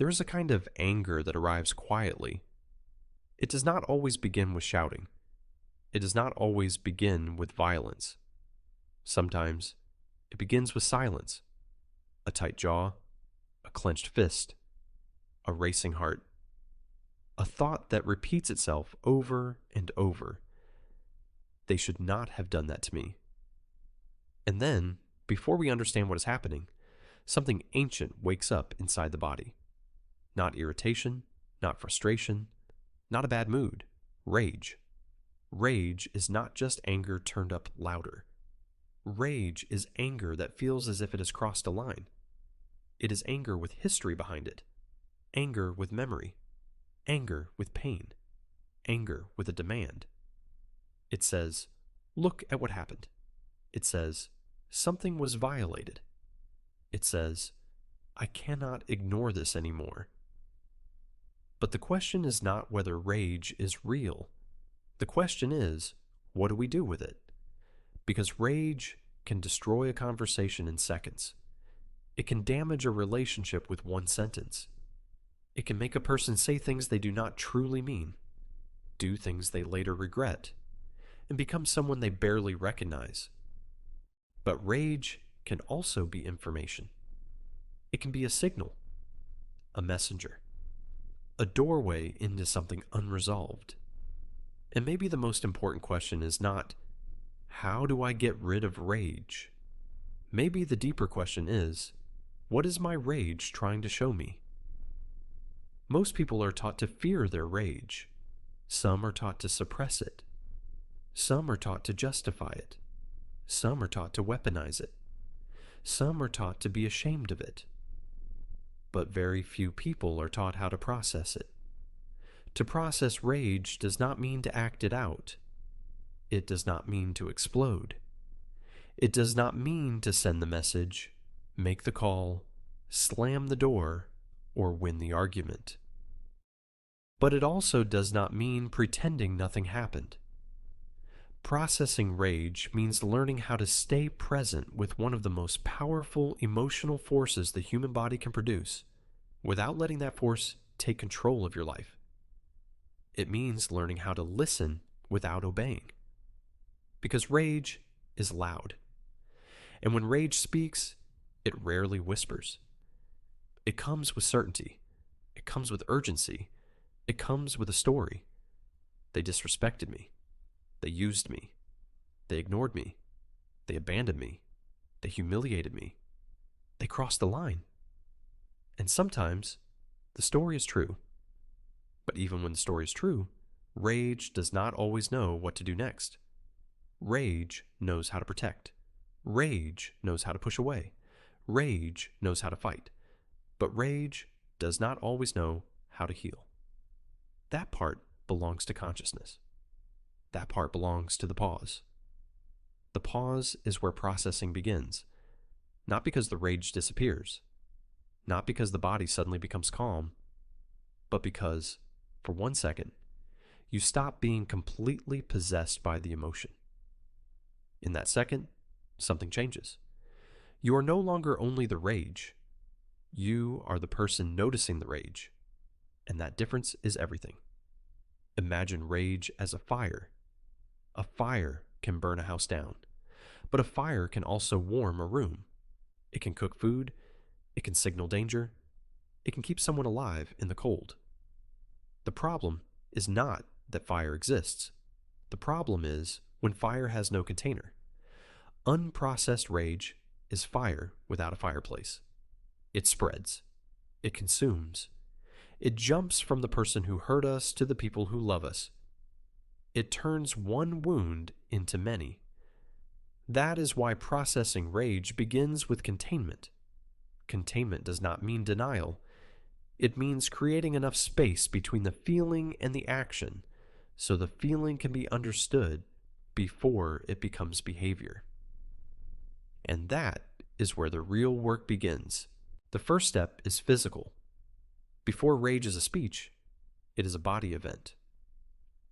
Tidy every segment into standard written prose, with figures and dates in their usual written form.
There is a kind of anger that arrives quietly. It does not always begin with shouting. It does not always begin with violence. Sometimes it begins with silence, a tight jaw, a clenched fist, a racing heart, a thought that repeats itself over and over. They should not have done that to me. And then, before we understand what is happening, something ancient wakes up inside the body. Not irritation, not frustration, not a bad mood. Rage. Rage is not just anger turned up louder. Rage is anger that feels as if it has crossed a line. It is anger with history behind it. Anger with memory. Anger with pain. Anger with a demand. It says, look at what happened. It says, something was violated. It says, I cannot ignore this anymore. But the question is not whether rage is real. The question is, what do we do with it? Because rage can destroy a conversation in seconds. It can damage a relationship with one sentence. It can make a person say things they do not truly mean, do things they later regret, and become someone they barely recognize. But rage can also be information. It can be a signal, a messenger, a doorway into something unresolved. And maybe the most important question is not, how do I get rid of rage? Maybe the deeper question is, what is my rage trying to show me? Most people are taught to fear their rage. Some are taught to suppress it. Some are taught to justify it. Some are taught to weaponize it. Some are taught to be ashamed of it. But very few people are taught how to process it. To process rage does not mean to act it out. It does not mean to explode. It does not mean to send the message, make the call, slam the door, or win the argument. But it also does not mean pretending nothing happened. Processing rage means learning how to stay present with one of the most powerful emotional forces the human body can produce, without letting that force take control of your life. It means learning how to listen without obeying. Because rage is loud. And when rage speaks, it rarely whispers. It comes with certainty. It comes with urgency. It comes with a story. They disrespected me. They used me. They ignored me. They abandoned me. They humiliated me. They crossed the line. And sometimes the story is true. But even when the story is true, rage does not always know what to do next. Rage knows how to protect. Rage knows how to push away. Rage knows how to fight. But rage does not always know how to heal. That part belongs to consciousness. That part belongs to the pause. The pause is where processing begins, not because the rage disappears, not because the body suddenly becomes calm, but because, for 1 second, you stop being completely possessed by the emotion. In that second, something changes. You are no longer only the rage. You are the person noticing the rage, and that difference is everything. Imagine rage as a fire. A fire can burn a house down, but a fire can also warm a room. It can cook food, it can signal danger, it can keep someone alive in the cold. The problem is not that fire exists. The problem is when fire has no container. Unprocessed rage is fire without a fireplace. It spreads. It consumes. It jumps from the person who hurt us to the people who love us. It turns one wound into many. That is why processing rage begins with containment. Containment does not mean denial. It means creating enough space between the feeling and the action so the feeling can be understood before it becomes behavior. And that is where the real work begins. The first step is physical. Before rage is a speech, it is a body event.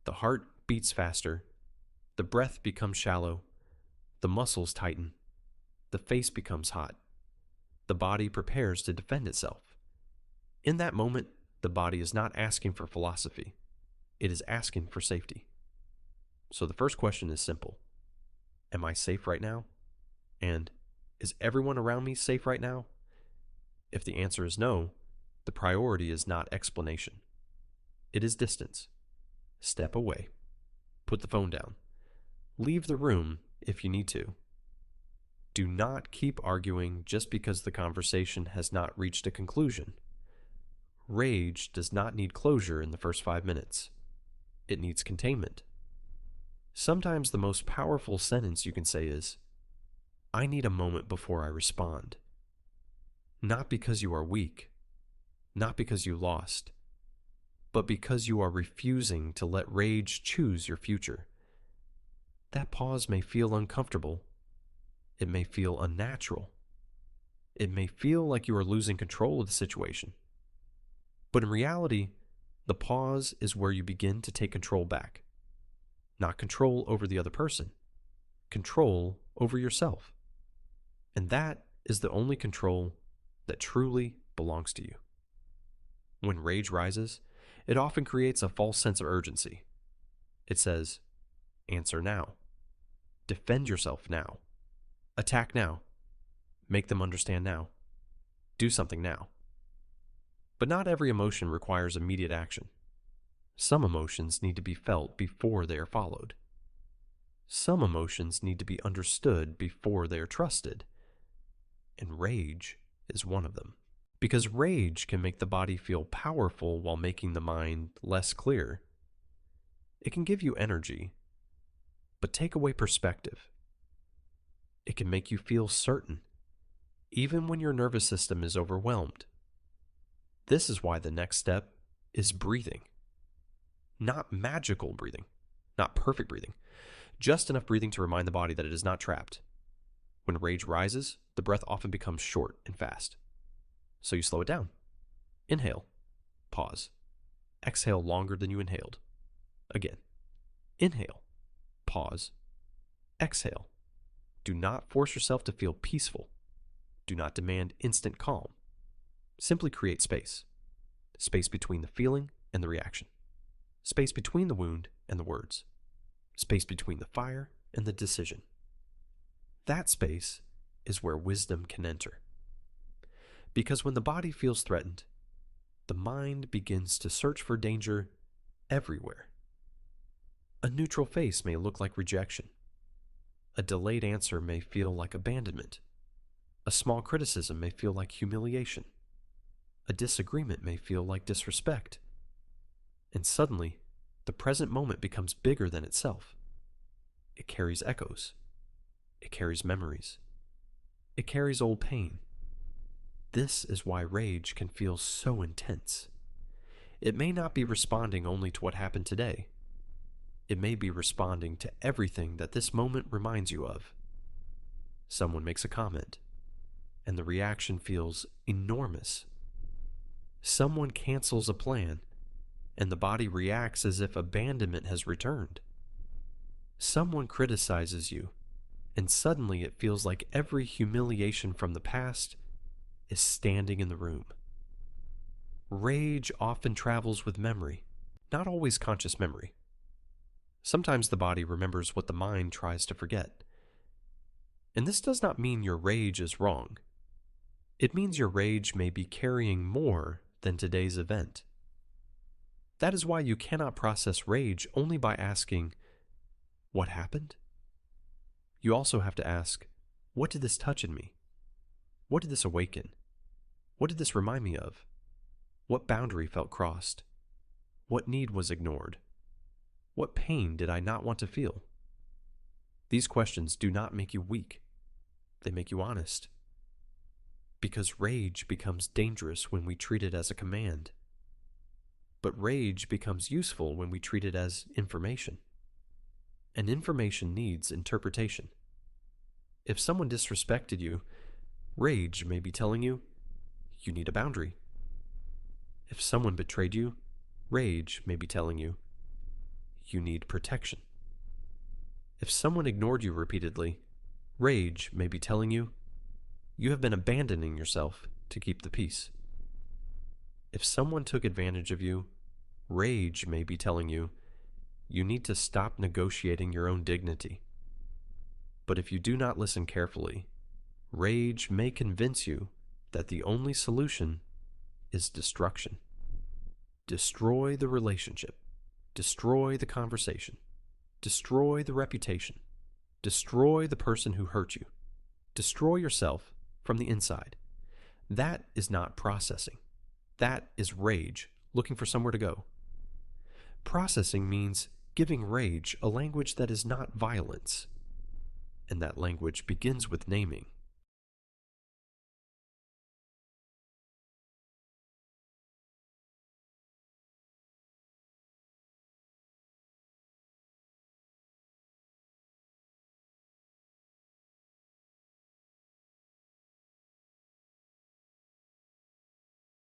The heart beats faster, the breath becomes shallow, the muscles tighten, the face becomes hot, the body prepares to defend itself. In that moment, the body is not asking for philosophy, it is asking for safety. So the first question is simple: am I safe right now? And is everyone around me safe right now? If the answer is no, the priority is not explanation. It is distance. Step away. Put the phone down. Leave the room if you need to. Do not keep arguing just because the conversation has not reached a conclusion. Rage does not need closure in the first 5 minutes. It needs containment. Sometimes the most powerful sentence you can say is, "I need a moment before I respond." Not because you are weak, not because you lost, but because you are refusing to let rage choose your future. That pause may feel uncomfortable. It may feel unnatural. It may feel like you are losing control of the situation. But in reality, the pause is where you begin to take control back. Not control over the other person, control over yourself. And that is the only control that truly belongs to you. When rage rises, it often creates a false sense of urgency. It says, answer now. Defend yourself now. Attack now. Make them understand now. Do something now. But not every emotion requires immediate action. Some emotions need to be felt before they are followed. Some emotions need to be understood before they are trusted. And rage is one of them. Because rage can make the body feel powerful while making the mind less clear. It can give you energy, but take away perspective. It can make you feel certain, even when your nervous system is overwhelmed. This is why the next step is breathing. Not magical breathing, not perfect breathing, just enough breathing to remind the body that it is not trapped. When rage rises, the breath often becomes short and fast. So you slow it down. Inhale. Pause. Exhale longer than you inhaled. Again. Inhale. Pause. Exhale. Do not force yourself to feel peaceful. Do not demand instant calm. Simply create space. Space between the feeling and the reaction. Space between the wound and the words. Space between the fire and the decision. That space is where wisdom can enter. Because when the body feels threatened, the mind begins to search for danger everywhere. A neutral face may look like rejection. A delayed answer may feel like abandonment. A small criticism may feel like humiliation. A disagreement may feel like disrespect. And suddenly, the present moment becomes bigger than itself. It carries echoes. It carries memories. It carries old pain. This is why rage can feel so intense. It may not be responding only to what happened today. It may be responding to everything that this moment reminds you of. Someone makes a comment, and the reaction feels enormous. Someone cancels a plan, and the body reacts as if abandonment has returned. Someone criticizes you, and suddenly it feels like every humiliation from the past is standing in the room. Rage often travels with memory, not always conscious memory. Sometimes the body remembers what the mind tries to forget. And this does not mean your rage is wrong. It means your rage may be carrying more than today's event. That is why you cannot process rage only by asking, "What happened?" You also have to ask, "What did this touch in me? What did this awaken? What did this remind me of? What boundary felt crossed? What need was ignored? What pain did I not want to feel?" These questions do not make you weak. They make you honest. Because rage becomes dangerous when we treat it as a command. But rage becomes useful when we treat it as information. And information needs interpretation. If someone disrespected you, rage may be telling you, you need a boundary. If someone betrayed you, rage may be telling you, you need protection. If someone ignored you repeatedly, rage may be telling you, you have been abandoning yourself to keep the peace. If someone took advantage of you, rage may be telling you, you need to stop negotiating your own dignity. But if you do not listen carefully, rage may convince you that the only solution is destruction. Destroy the relationship, destroy the conversation, destroy the reputation, destroy the person who hurt you, destroy yourself from the inside. That is not processing. That is rage looking for somewhere to go. Processing means giving rage a language that is not violence. And that language begins with naming.